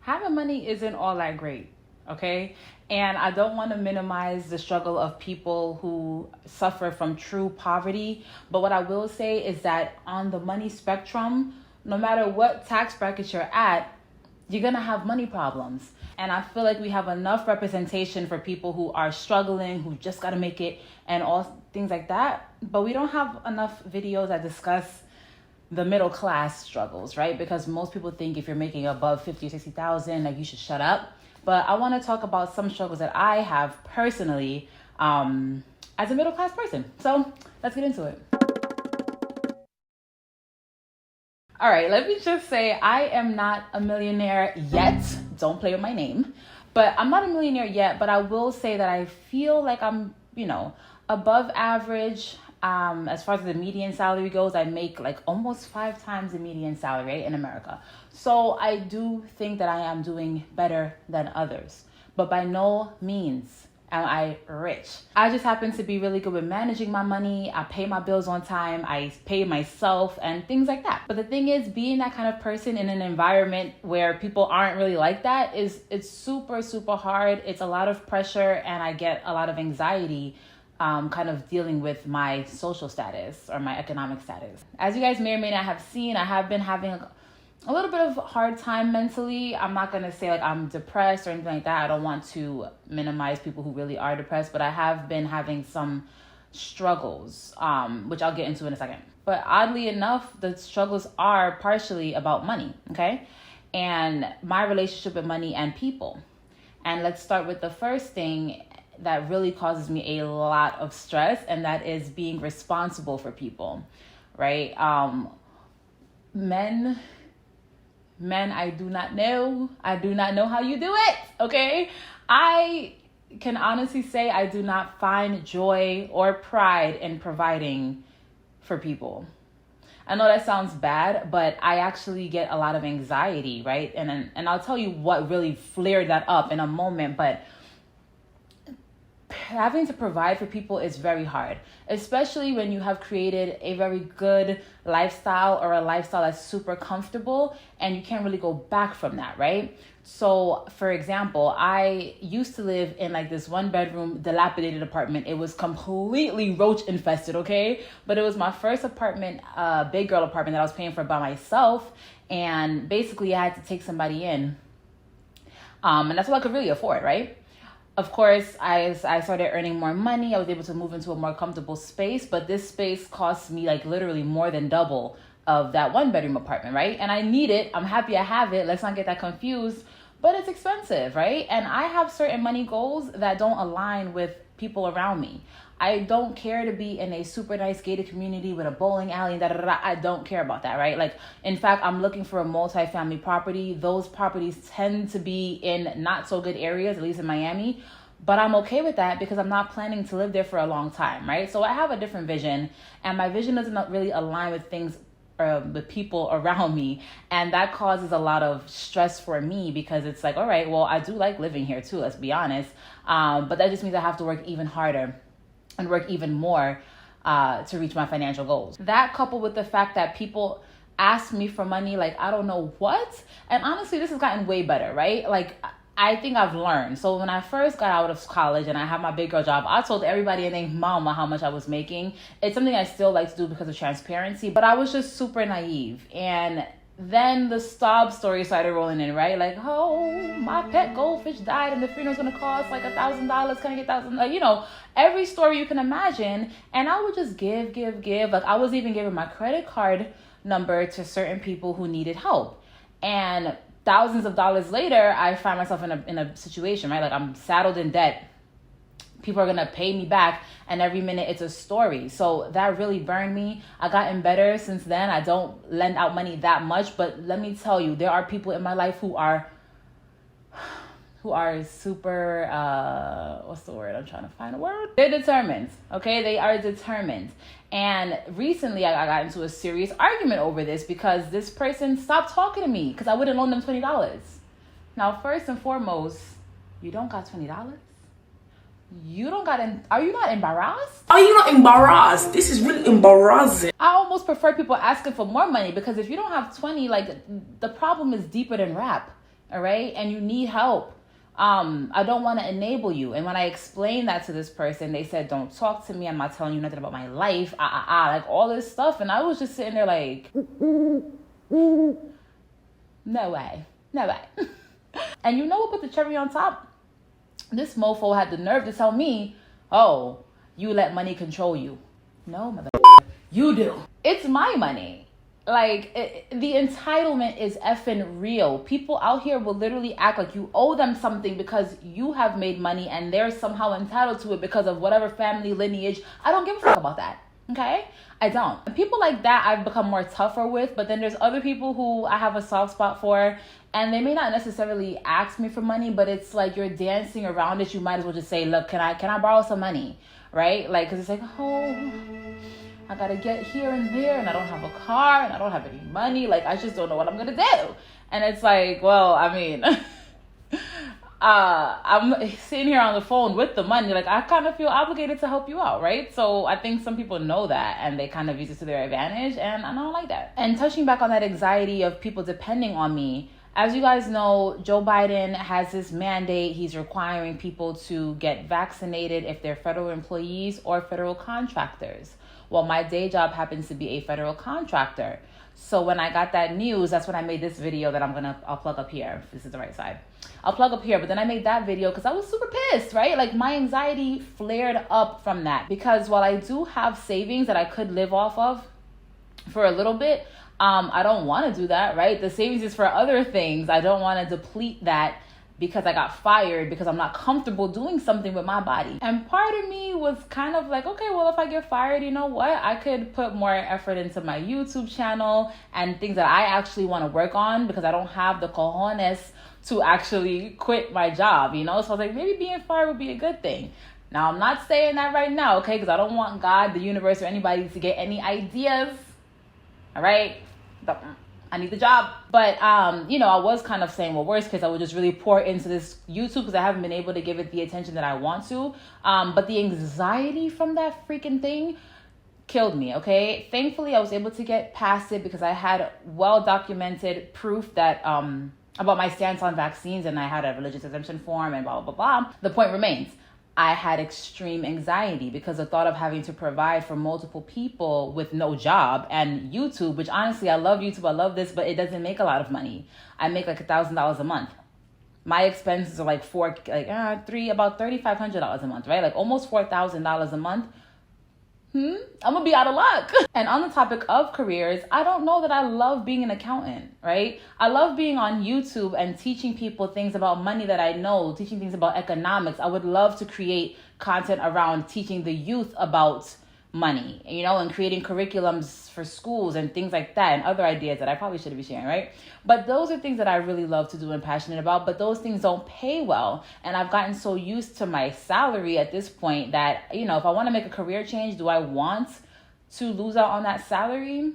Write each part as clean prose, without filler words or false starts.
having money isn't all that great, okay? And I don't want to minimize the struggle of people who suffer from true poverty. But what I will say is that on the money spectrum, no matter what tax bracket you're at, you're going to have money problems. And I feel like we have enough representation for people who are struggling, who just got to make it and all things like that. But we don't have enough videos that discuss the middle class struggles, right? Because most people think if you're making above 50 or 60,000, like you should shut up. But I want to talk about some struggles that I have personally as a middle class person. So let's get into it. All right, let me just say I am not a millionaire yet. Don't play with my name. But I'm not a millionaire yet, but I will say that I feel like I'm, above average. As far as the median salary goes, I make like almost 5 times the median salary, right, in America. So I do think that I am doing better than others, but by no means am I rich. I just happen to be really good with managing my money. I pay my bills on time. I pay myself and things like that. But the thing is, being that kind of person in an environment where people aren't really like that it's super, super hard. It's a lot of pressure, and I get a lot of anxiety kind of dealing with my social status or my economic status. As you guys may or may not have seen, I have been having a little bit of hard time mentally. I'm not going to say like I'm depressed or anything like that. I don't want to minimize people who really are depressed, but I have been having some struggles, which I'll get into in a second. But oddly enough, the struggles are partially about money, okay? And my relationship with money and people. And let's start with the first thing that really causes me a lot of stress, and that is being responsible for people, right? Men, I do not know how you do it, okay? I can honestly say I do not find joy or pride in providing for people. I know that sounds bad, but I actually get a lot of anxiety, right? And I'll tell you what really flared that up in a moment, but having to provide for people is very hard, especially when you have created a very good lifestyle or a lifestyle that's super comfortable and you can't really go back from that, right? So, for example, I used to live in like this 1-bedroom dilapidated apartment. It was completely roach infested, okay? But it was my first apartment, big girl apartment that I was paying for by myself. And basically I had to take somebody in. And that's what I could really afford, right? Of course, I started earning more money. I was able to move into a more comfortable space, but this space cost me like literally more than double of that 1-bedroom apartment, right? And I need it. I'm happy I have it. Let's not get that confused, but it's expensive, right? And I have certain money goals that don't align with people around me. I don't care to be in a super nice gated community with a bowling alley and I don't care about that, right? Like, in fact, I'm looking for a multi-family property. Those properties tend to be in not so good areas, at least in Miami. But I'm okay with that because I'm not planning to live there for a long time, right? So I have a different vision, and my vision doesn't really align with things, with people around me. And that causes a lot of stress for me because it's like, all right, well, I do like living here too, let's be honest. But that just means I have to work even harder and work even more to reach my financial goals. That coupled with the fact that people ask me for money like I don't know what. And honestly, this has gotten way better, right? Like, I think I've learned. So when I first got out of college and I had my big girl job, I told everybody and their mama how much I was making. It's something I still like to do because of transparency, but I was just super naive. And then the sob story started rolling in, right? Like, oh, my pet goldfish died and the funeral's gonna cost like $1,000. Can I get $1,000? Like, every story you can imagine. And I would just give. Like, I was even giving my credit card number to certain people who needed help. And thousands of dollars later, I find myself in a situation, right? Like, I'm saddled in debt. People are going to pay me back, and every minute it's a story. So that really burned me. I've gotten better since then. I don't lend out money that much, but let me tell you, there are people in my life who are super, what's the word? I'm trying to find a word. They're determined, okay? They are determined. And recently I got into a serious argument over this because this person stopped talking to me because I wouldn't loan them $20. Now, first and foremost, you don't got $20? You don't got are you not embarrassed? Are you not embarrassed? This is really embarrassing. I almost prefer people asking for more money because if you don't have 20, like, the problem is deeper than rap. all right? And you need help. I don't want to enable you. And when I explained that to this person, they said, don't talk to me. I'm not telling you nothing about my life. Like all this stuff. And I was just sitting there like, no way. And you know what put the cherry on top? This mofo had the nerve to tell me, oh, you let money control you. No, mother, you do. It's my money. Like, the entitlement is effing real. People out here will literally act like you owe them something because you have made money and they're somehow entitled to it because of whatever family lineage. I don't give a fuck about that, okay? I don't. And people like that I've become more tougher with, but then there's other people who I have a soft spot for, and they may not necessarily ask me for money, but it's like you're dancing around it. You might as well just say, look, can I borrow some money, right? Like, because it's like, oh, I gotta get here and there, and I don't have a car, and I don't have any money. Like, I just don't know what I'm gonna do. And it's like, well, I mean, I'm sitting here on the phone with the money. Like, I kind of feel obligated to help you out, right? So I think some people know that, and they kind of use it to their advantage, and I don't like that. And touching back on that anxiety of people depending on me, as you guys know, Joe Biden has this mandate. He's requiring people to get vaccinated if they're federal employees or federal contractors. Well, my day job happens to be a federal contractor. So when I got that news, that's when I made this video that I'll plug up here. If this is the right side. I'll plug up here. But then I made that video because I was super pissed, right? Like, my anxiety flared up from that. Because while I do have savings that I could live off of for a little bit, I don't want to do that, right? The savings is for other things. I don't want to deplete that because I got fired because I'm not comfortable doing something with my body. And part of me was kind of like, okay, well, if I get fired, you know what? I could put more effort into my YouTube channel and things that I actually want to work on because I don't have the cojones to actually quit my job, you know? So I was like, maybe being fired would be a good thing. Now, I'm not saying that right now, okay? Because I don't want God, the universe, or anybody to get any ideas, all right? I need the job. But, you know, I was kind of saying, well, worst case, I would just really pour into this YouTube because I haven't been able to give it the attention that I want to. But the anxiety from that freaking thing killed me, okay? Thankfully, I was able to get past it because I had well-documented proof that about my stance on vaccines, and I had a religious exemption form and blah, blah, blah. The point remains. I had extreme anxiety because the thought of having to provide for multiple people with no job and YouTube, which honestly, I love YouTube, I love this, but it doesn't make a lot of money. I make like $1,000 a month. My expenses are like about $3,500 a month, right? Like almost $4,000 a month. I'm gonna be out of luck. And on the topic of careers, I don't know that I love being an accountant, right? I love being on YouTube and teaching people things about money that I know, teaching things about economics. I would love to create content around teaching the youth about money, you know, and creating curriculums for schools and things like that, and other ideas that I probably shouldn't be sharing, right? But those are things that I really love to do and passionate about, but those things don't pay well. And I've gotten so used to my salary at this point that, you know, if I want to make a career change, do I want to lose out on that salary?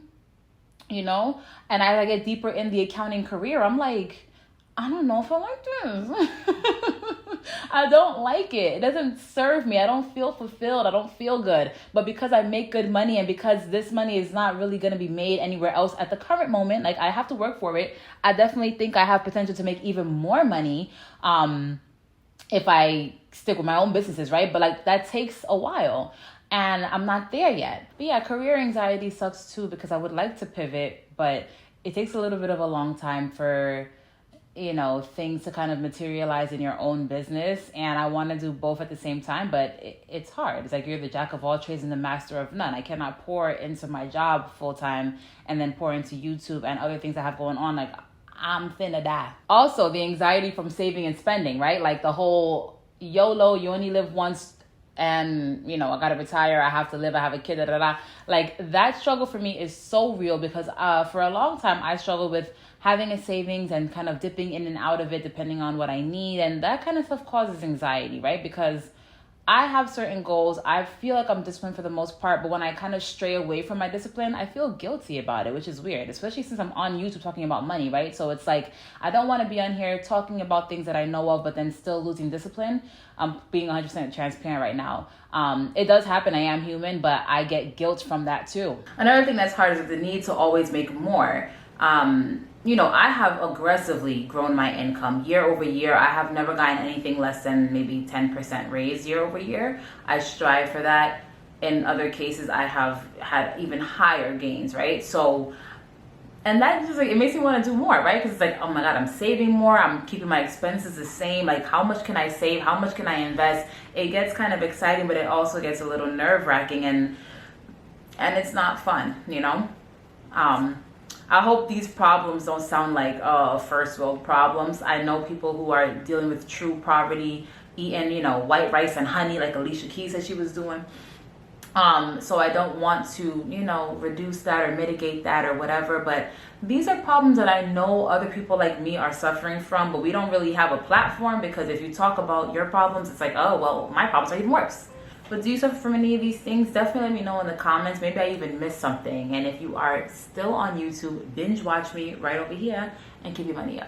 You know? And as I get deeper in the accounting career, I'm like, I don't know if I like this. I don't like it. It doesn't serve me. I don't feel fulfilled. I don't feel good. But because I make good money and because this money is not really going to be made anywhere else at the current moment, like I have to work for it, I definitely think I have potential to make even more money if I stick with my own businesses, right? But like that takes a while and I'm not there yet. But yeah, career anxiety sucks too because I would like to pivot, but it takes a little bit of a long time for, you know, things to kind of materialize in your own business. And I want to do both at the same time, but it's hard. It's like you're the jack of all trades and the master of none. I cannot pour into my job full time and then pour into YouTube and other things I have going on. Like I'm finna die. Also, the anxiety from saving and spending, right? Like the whole YOLO, you only live once and, you know, I gotta retire, I have to live, I have a kid, da, da, da. Like that struggle for me is so real because for a long time I struggled with having a savings and kind of dipping in and out of it depending on what I need. And that kind of stuff causes anxiety, right? Because I have certain goals. I feel like I'm disciplined for the most part, but when I kind of stray away from my discipline, I feel guilty about it, which is weird, especially since I'm on YouTube talking about money, right? So it's like, I don't want to be on here talking about things that I know of, but then still losing discipline. I'm being 100% transparent right now. It does happen. I am human, but I get guilt from that too. Another thing that's hard is the need to always make more. you know, I have aggressively grown my income year over year. I have never gotten anything less than maybe 10% raise year over year. I strive for that. In other cases, I have had even higher gains, right? So, and that just like, it makes me want to do more, right? Because it's like, oh my God, I'm saving more. I'm keeping my expenses the same. Like, how much can I save? How much can I invest? It gets kind of exciting, but it also gets a little nerve wracking, and it's not fun, you know? I hope these problems don't sound like first world problems. I know people who are dealing with true poverty, eating, you know, white rice and honey like Alicia Keys said she was doing. So I don't want to, you know, reduce that or mitigate that or whatever, but these are problems that I know other people like me are suffering from, but we don't really have a platform, because if you talk about your problems, it's like, oh, well, my problems are even worse. But do you suffer from any of these things? Definitely let me know in the comments. Maybe I even missed something. And if you are still on YouTube, binge watch me right over here and keep your money up.